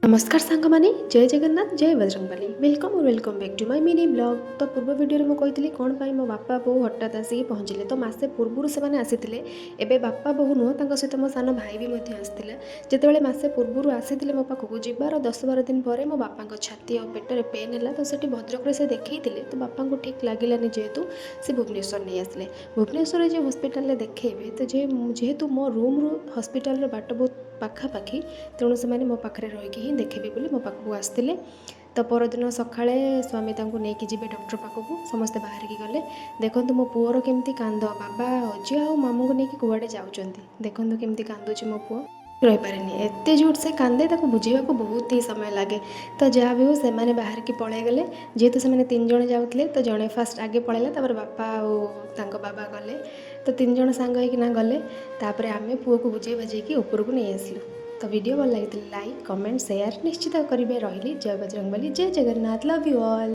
नमस्कार सांग मैंने जय जगन्नाथ जय बजरंगबली वेलकम और welcome back to my mini blog. तो पूर्व वीडियो में कही कौन पाई मो बापा बो हठात आसिक पहुँचले तो मसे पूर्व से आसी एवं बापा बोहू नुह सहित मो सान भाई भी आसाला जिते मसे पूर्व आसी मो पाखक जीवार 10-12 दिन पर मो बापा छाती और पेटर पेन है तो सेठी भद्रक से देखते तो बापा को ठीक लगे जेहेतु से भुवनेश्वर नहीं आसले भुवनेश्वर जो हस्पिटाल देखेबे तो जेहेतु मो रूम रू हस्पिटाल बाट बहुत पाखापाखि तेणु से मो पाखे रही ही देखेबे बोली मो पाखक आसते तो परदिन सकाଳେ स्वामी नहीं जी डॉक्टर पाखक समस्ते बाहर की गले देखो मो पुअर केमती कांद बाबा अजय आ मामू को लेकिन कुआड़े जाऊँच देखो केमती कांदुची मो पुआ रही पारे एत जोर से कांदे बुझेगा बहुत ही समय लगे तो जहाँ भी हो से मैंने बाहर की पलि गले जेहेतु से 3 जण जाऊे तो जड़े फास्ट आगे पलैला तापर बापा और बाबा गले तो 3 जण सांग होना गले तापर आम पुओ को बुझे बजेकी ऊपर को नहीं आसलु। तो वीडियो भल लगी लाइक कमेंट शेयर निश्चित करेंगे। रही जय बजरंगबली जय जगन्नाथ लव यू ऑल।